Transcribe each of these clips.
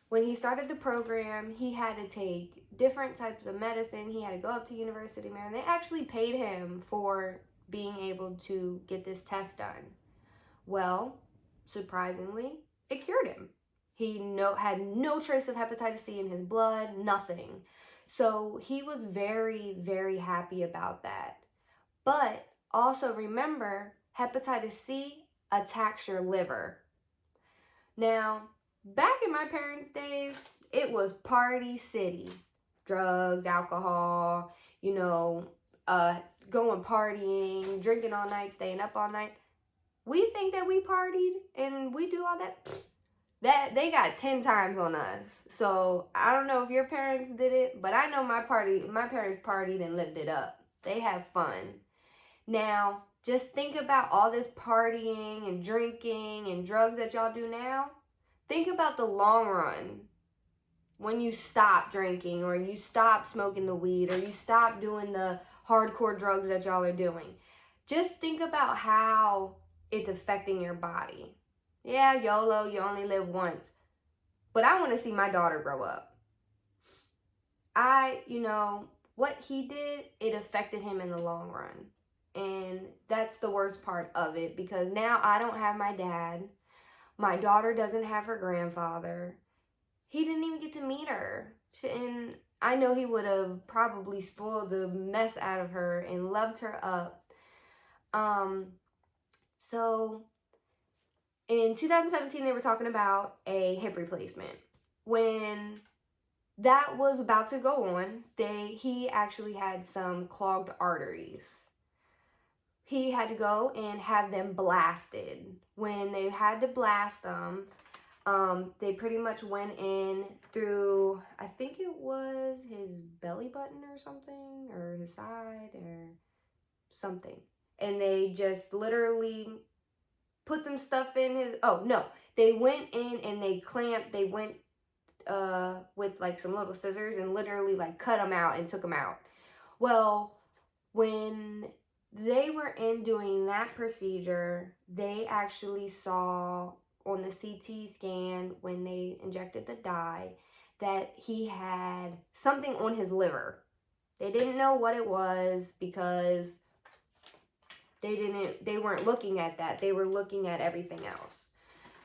When he started the program, he had to take different types of medicine. He had to go up to University of Maryland. They actually paid him for being able to get this test done. Well, surprisingly, it cured him. He had no trace of hepatitis C in his blood, nothing. So he was very, very happy about that. But also remember, hepatitis C attacks your liver. Now, back in my parents' days, it was party city. Drugs, alcohol, you know, going partying, drinking all night, staying up all night. We think that we partied and we do all that. That they got 10 times on us. So I don't know if your parents did it, but I know my parents partied and lived it up. They have fun. Now, just think about all this partying and drinking and drugs that y'all do now. Think about the long run. When you stop drinking or you stop smoking the weed or you stop doing the hardcore drugs that y'all are doing. Just think about how it's affecting your body. Yeah, YOLO, you only live once. But I want to see my daughter grow up. What he did, it affected him in the long run. And that's the worst part of it because now I don't have my dad. My daughter doesn't have her grandfather. He didn't even get to meet her. And I know he would have probably spoiled the mess out of her and loved her up. So in 2017, they were talking about a hip replacement. When that was about to go on, he actually had some clogged arteries. He had to go and have them blasted. When they had to blast them, they pretty much went in through, I think it was his belly button or something, or his side or something. And they just literally put some stuff in his, oh no, they went in and they went with like some little scissors and literally like cut him out and took him out. Well, when they were in doing that procedure, they actually saw on the CT scan when they injected the dye that he had something on his liver. They didn't know what it was because they weren't looking at that. They were looking at everything else.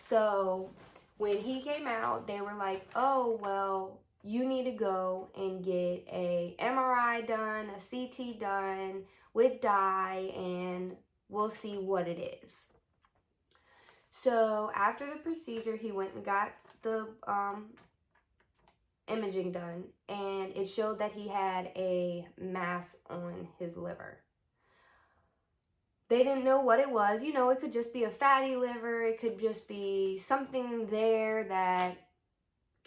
So when he came out, they were like, oh, well, you need to go and get a MRI done, a CT done with dye, and we'll see what it is. So after the procedure, he went and got the imaging done, and it showed that he had a mass on his liver. They didn't know what it was. You know, it could just be a fatty liver. It could just be something there that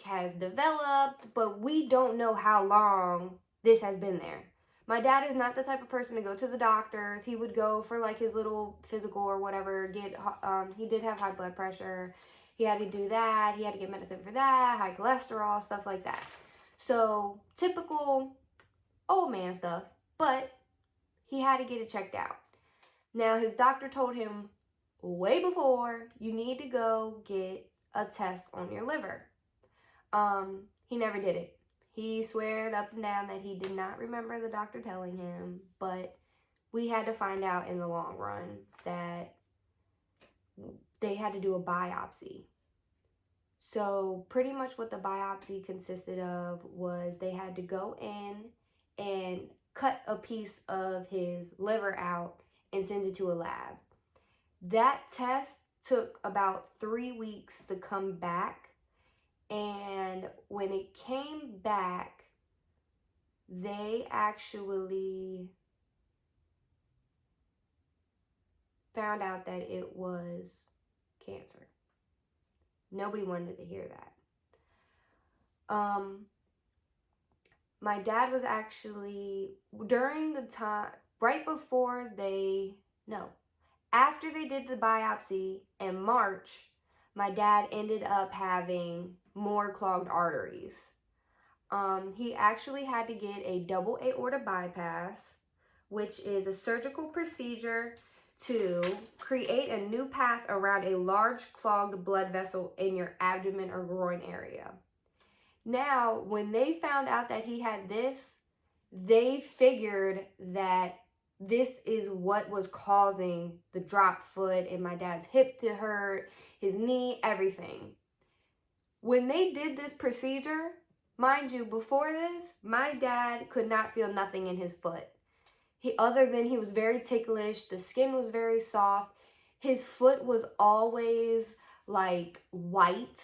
has developed, but we don't know how long this has been there. My dad is not the type of person to go to the doctors. He would go for like his little physical or whatever. He did have high blood pressure. He had to do that. He had to get medicine for that, high cholesterol, stuff like that. So typical old man stuff, but he had to get it checked out. Now, his doctor told him way before, you need to go get a test on your liver. He never did it. He sweared up and down that he did not remember the doctor telling him, but we had to find out in the long run that they had to do a biopsy. So pretty much what the biopsy consisted of was they had to go in and cut a piece of his liver out and send it to a lab. That test took about 3 weeks to come back. And when it came back, they actually found out that it was cancer. Nobody wanted to hear that. My dad was actually, during the time, right before after they did the biopsy in March, my dad ended up having more clogged arteries. He actually had to get a double aorta bypass, which is a surgical procedure to create a new path around a large clogged blood vessel in your abdomen or groin area. Now, when they found out that he had this, they figured that this is what was causing the drop foot and my dad's hip to hurt, his knee, everything. When they did this procedure, mind you, before this, my dad could not feel nothing in his foot. Other than he was very ticklish, the skin was very soft. His foot was always like white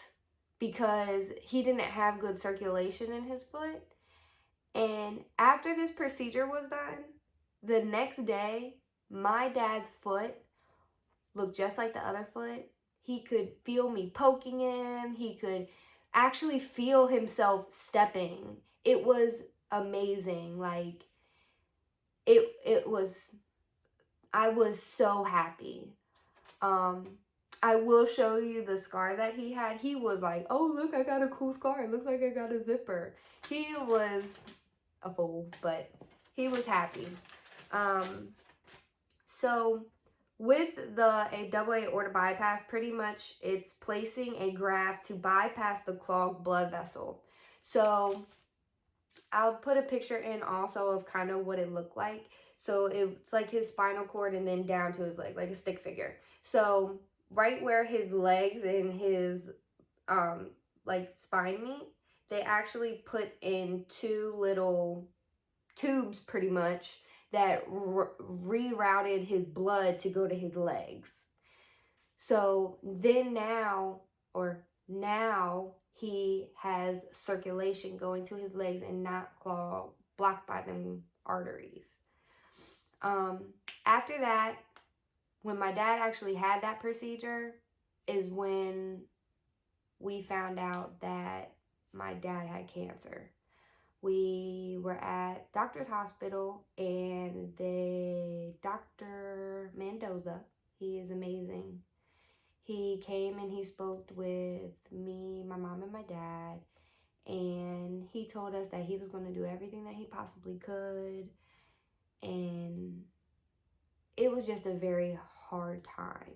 because he didn't have good circulation in his foot. And after this procedure was done, the next day, my dad's foot looked just like the other foot. He could feel me poking him. He could actually feel himself stepping. It was amazing. Like, it was, I was so happy. I will show you the scar that he had. He was like, oh, look, I got a cool scar. It looks like I got a zipper. He was a fool, but he was happy. So with a double aorta bypass, pretty much it's placing a graft to bypass the clogged blood vessel. So I'll put a picture in also of kind of what it looked like. So it's like his spinal cord and then down to his leg, like a stick figure. So right where his legs and his like spine meet, they actually put in two little tubes pretty much that rerouted his blood to go to his legs. So then now he has circulation going to his legs and not blocked by them arteries. After that, when my dad actually had that procedure is when we found out that my dad had cancer. We were at doctor's hospital and Dr. Mendoza, he is amazing. He came and he spoke with me, my mom, and my dad, and he told us that he was going to do everything that he possibly could, and it was just a very hard time.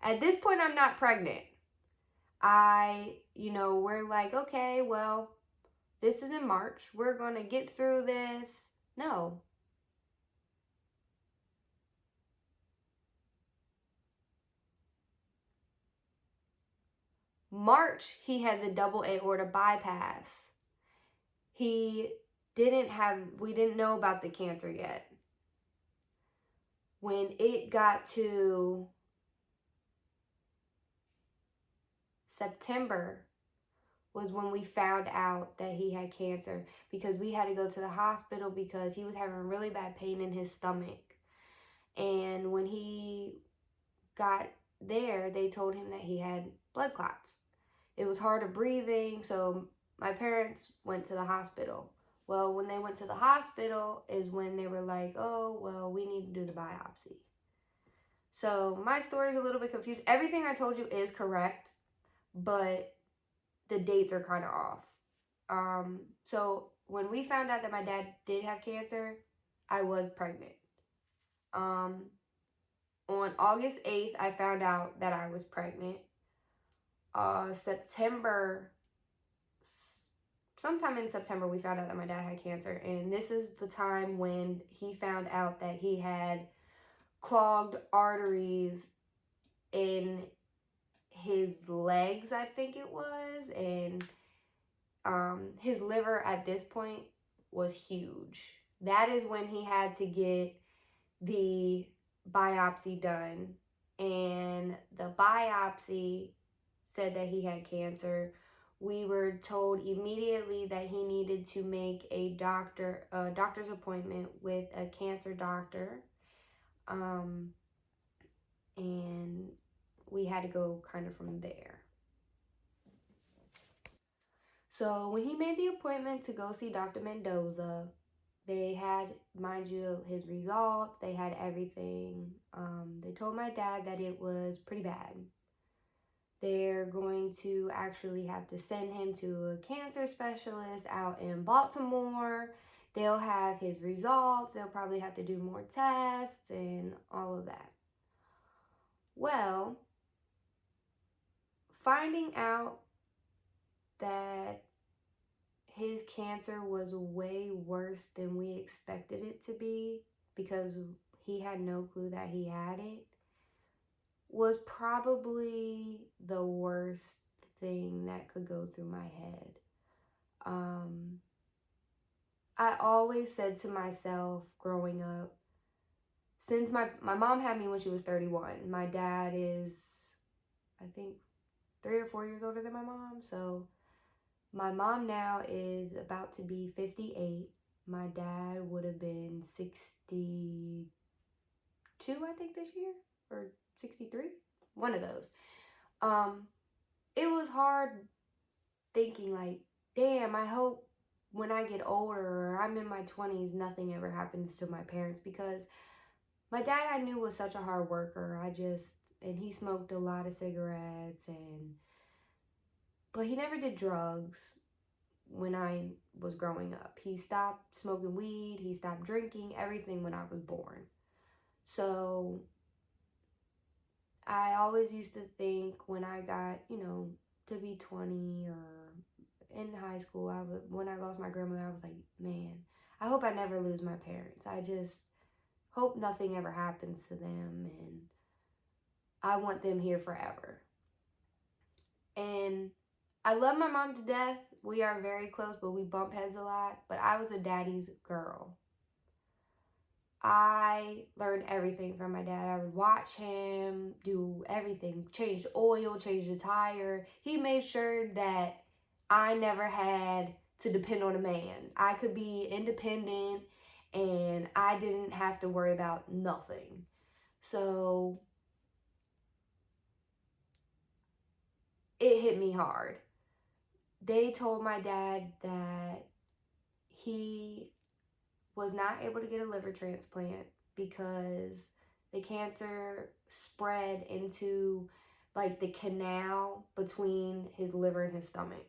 At this point, I'm not pregnant. We're like, okay, well, this is in March. We're going to get through this. No. March, he had the double aorta bypass. We didn't know about the cancer yet. When it got to September was when we found out that he had cancer, because we had to go to the hospital because he was having really bad pain in his stomach. And when he got there, they told him that he had blood clots. It was hard of breathing, so my parents went to the hospital. Well, when they went to the hospital is when they were like, oh, well, we need to do the biopsy. So my story is a little bit confused. Everything I told you is correct, but the dates are kind of off. So when we found out that my dad did have cancer, I was pregnant. On August 8th, I found out that I was pregnant. Sometime in September, we found out that my dad had cancer. And this is the time when he found out that he had clogged arteries in his legs, I think it was. And his liver at this point was huge. That is when he had to get the biopsy done. And the biopsy said that he had cancer. We were told immediately that he needed to make a doctor's appointment with a cancer doctor. And we had to go kind of from there. So when he made the appointment to go see Dr. Mendoza, they had, mind you, his results. They had everything. They told my dad that it was pretty bad. They're going to actually have to send him to a cancer specialist out in Baltimore. They'll have his results. They'll probably have to do more tests and all of that. Well, finding out that his cancer was way worse than we expected it to be, because he had no clue that he had it, was probably the worst thing that could go through my head. I always said to myself growing up, since my mom had me when she was 31, my dad is, I think, 3 or 4 years older than my mom. So my mom now is about to be 58. My dad would have been 62, I think, this year, or 63, one of those. It was hard thinking like, damn, I hope when I get older or I'm in my 20s, nothing ever happens to my parents, because my dad, I knew, was such a hard worker. And he smoked a lot of cigarettes, but he never did drugs when I was growing up. He stopped smoking weed, he stopped drinking, everything when I was born. So I always used to think when I got, to be 20 or in high school, when I lost my grandmother, I was like, man, I hope I never lose my parents. I just hope nothing ever happens to them, and I want them here forever. And I love my mom to death. We are very close, but we bump heads a lot. But I was a daddy's girl. I learned everything from my dad. I would watch him do everything. Change the oil, change the tire. He made sure that I never had to depend on a man. I could be independent and I didn't have to worry about nothing. So it hit me hard. They told my dad that he was not able to get a liver transplant because the cancer spread into like the canal between his liver and his stomach.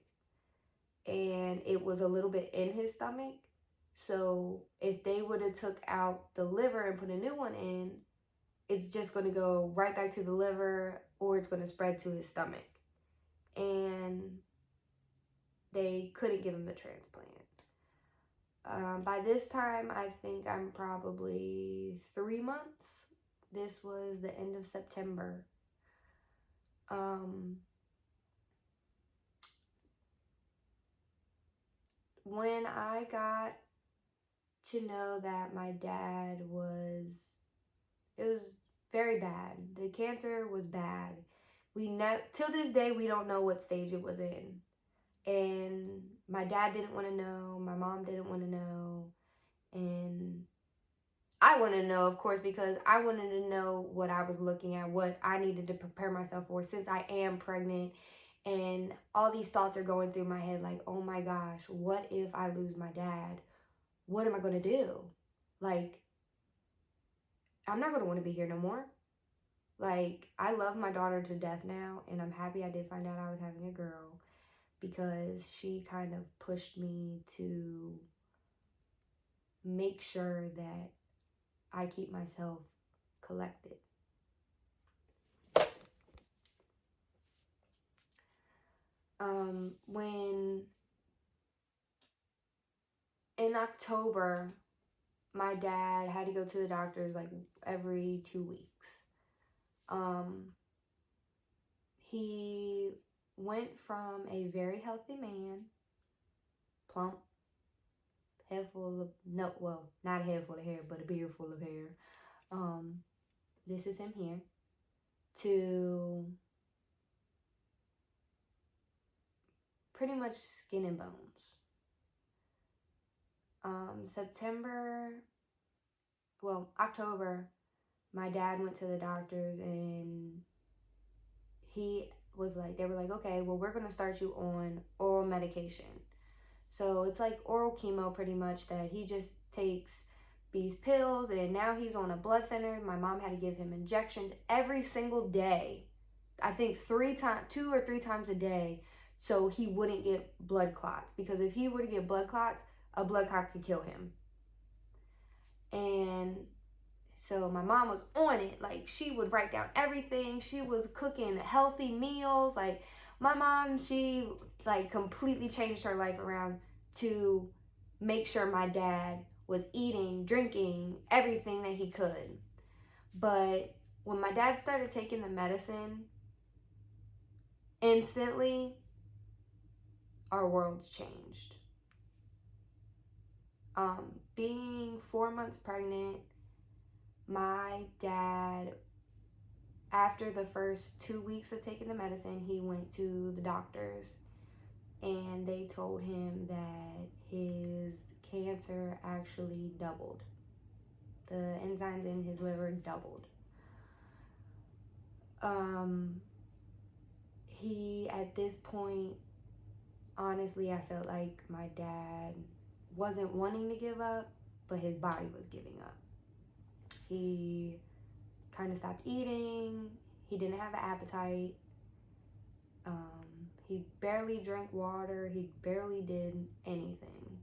And it was a little bit in his stomach. So if they would have took out the liver and put a new one in, it's just going to go right back to the liver, or it's going to spread to his stomach. And they couldn't give him the transplant. By this time, I think I'm probably 3 months. This was the end of September. When I got to know that my dad it was very bad. The cancer was bad. Till this day, we don't know what stage it was in. And my dad didn't want to know. My mom didn't want to know. And I wanted to know, of course, because I wanted to know what I was looking at, what I needed to prepare myself for, since I am pregnant. And all these thoughts are going through my head like, oh my gosh, what if I lose my dad? What am I going to do? Like, I'm not going to want to be here no more. Like, I love my daughter to death now, and I'm happy I did find out I was having a girl, because she kind of pushed me to make sure that I keep myself collected. When in October, my dad had to go to the doctors like every 2 weeks. He went from a very healthy man, plump, head full of, no, well, not a head full of hair, but a beard full of hair. This is him here, to pretty much skin and bones. October, my dad went to the doctors, and they were like, okay, well, we're going to start you on oral medication. So it's like oral chemo pretty much, that he just takes these pills, and now he's on a blood thinner. My mom had to give him injections every single day. I think 2 or 3 times a day, so he wouldn't get blood clots, because if he were to get blood clots, a blood clot could kill him. And so my mom was on it. Like, she would write down everything. She was cooking healthy meals. Like, My mom, she like completely changed her life around to make sure my dad was eating, drinking, everything that he could. But when my dad started taking the medicine, instantly our worlds changed. Being 4 months pregnant, my dad, after the first 2 weeks of taking the medicine, he went to the doctors and they told him that his cancer actually doubled. The enzymes in his liver doubled. He, at this point, honestly, I felt like my dad wasn't wanting to give up, but his body was giving up. He kind of stopped eating. He didn't have an appetite. He barely drank water. He barely did anything.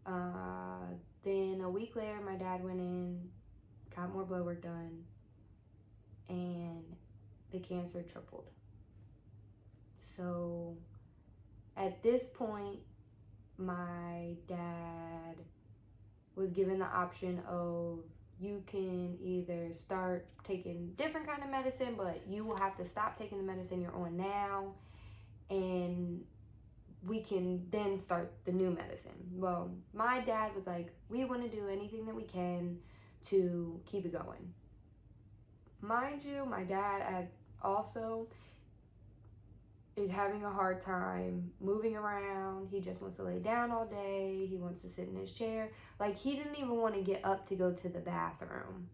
Then a week later, my dad went in, got more blood work done, and the cancer tripled. So at this point, my dad was given the option of, you can either start taking different kind of medicine, but you will have to stop taking the medicine you're on now, and we can then start the new medicine. Well, my dad was like, we want to do anything that we can to keep it going. Mind you, my dad also is having a hard time moving around. He just wants to lay down all day. He wants to sit in his chair. Like, he didn't even want to get up to go to the bathroom.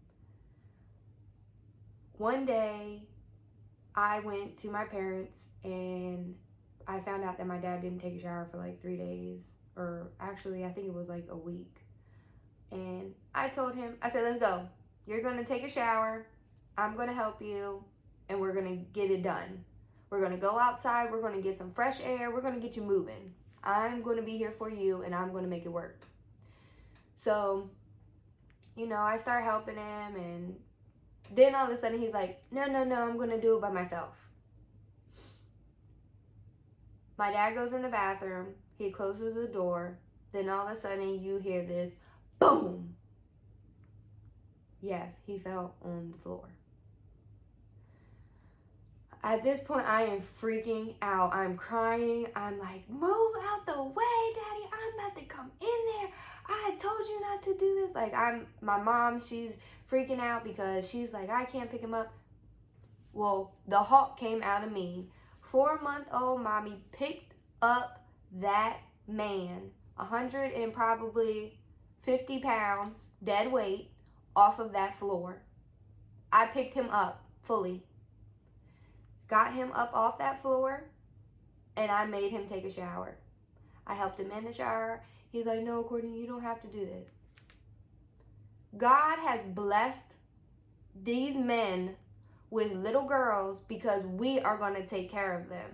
One day, I went to my parents and I found out that my dad didn't take a shower for like 3 days. Or actually, I think it was like a week. And I told him, I said, let's go. You're going to take a shower. I'm going to help you. And we're going to get it done. We're going to go outside. We're going to get some fresh air. We're going to get you moving. I'm going to be here for you, and I'm going to make it work. So, I start helping him, and then all of a sudden he's like, no, I'm going to do it by myself. My dad goes in the bathroom. He closes the door. Then all of a sudden you hear this boom. Yes, he fell on the floor. At this point, I am freaking out. I'm crying. I'm like, move out the way, Daddy. I'm about to come in there. I told you not to do this. Like, my mom, she's freaking out because she's like, I can't pick him up. Well, the Hulk came out of me. 4-month-old mommy picked up that man, 100 and probably 50 pounds, dead weight, off of that floor. I picked him up fully. Got him up off that floor, and I made him take a shower. I helped him in the shower. He's like, no, Courtney, you don't have to do this. God has blessed these men with little girls because we are going to take care of them.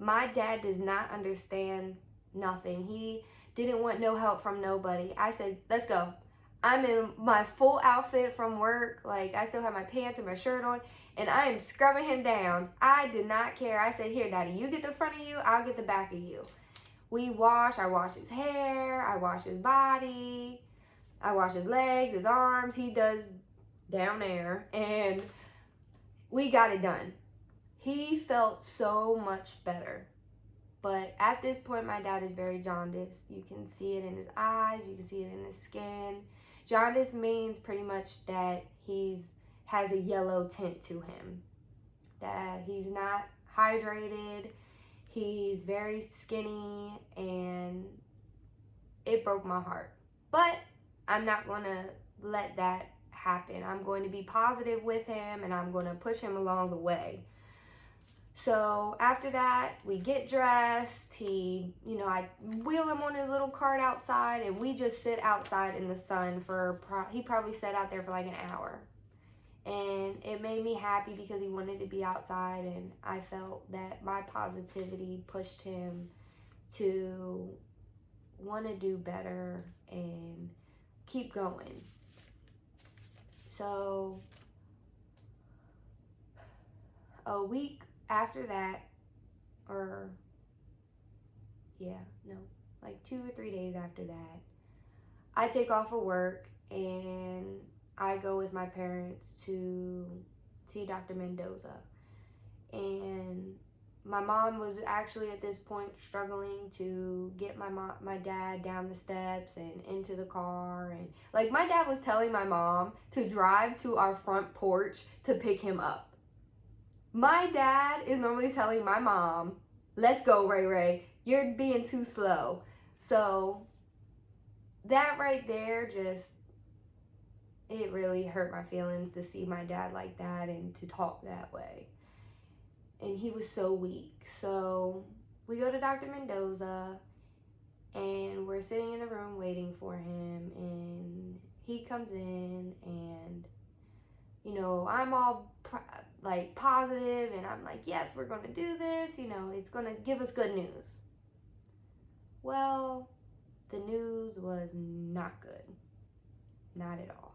My dad does not understand nothing. He didn't want no help from nobody. I said, let's go. I'm in my full outfit from work. Like, I still have my pants and my shirt on, and I am scrubbing him down. I did not care. I said, here, Daddy, you get the front of you, I'll get the back of you. I wash his hair, I wash his body, I wash his legs, his arms, he does down there, and we got it done. He felt so much better. But at this point, my dad is very jaundiced. You can see it in his eyes, you can see it in his skin. Jaundice means pretty much that has a yellow tint to him, that he's not hydrated, he's very skinny, and it broke my heart. But I'm not going to let that happen. I'm going to be positive with him, and I'm going to push him along the way. So after that, we get dressed. I wheel him on his little cart outside, and we just sit outside in the sun he probably sat out there for like an hour. And it made me happy because he wanted to be outside, and I felt that my positivity pushed him to want to do better and keep going. So a week after that, like 2 or 3 days after that, I take off of work and I go with my parents to see Dr. Mendoza. And my mom was actually at this point struggling to get my dad down the steps and into the car. And like, my dad was telling my mom to drive to our front porch to pick him up. My dad is normally telling my mom, let's go, Ray Ray, you're being too slow. So that right there, just, it really hurt my feelings to see my dad like that and to talk that way. And he was so weak. So we go to Dr. Mendoza and we're sitting in the room waiting for him, and he comes in, and I'm all like positive, and I'm like, yes, we're going to do this, it's going to give us good news. Well, the news was not good. Not at all.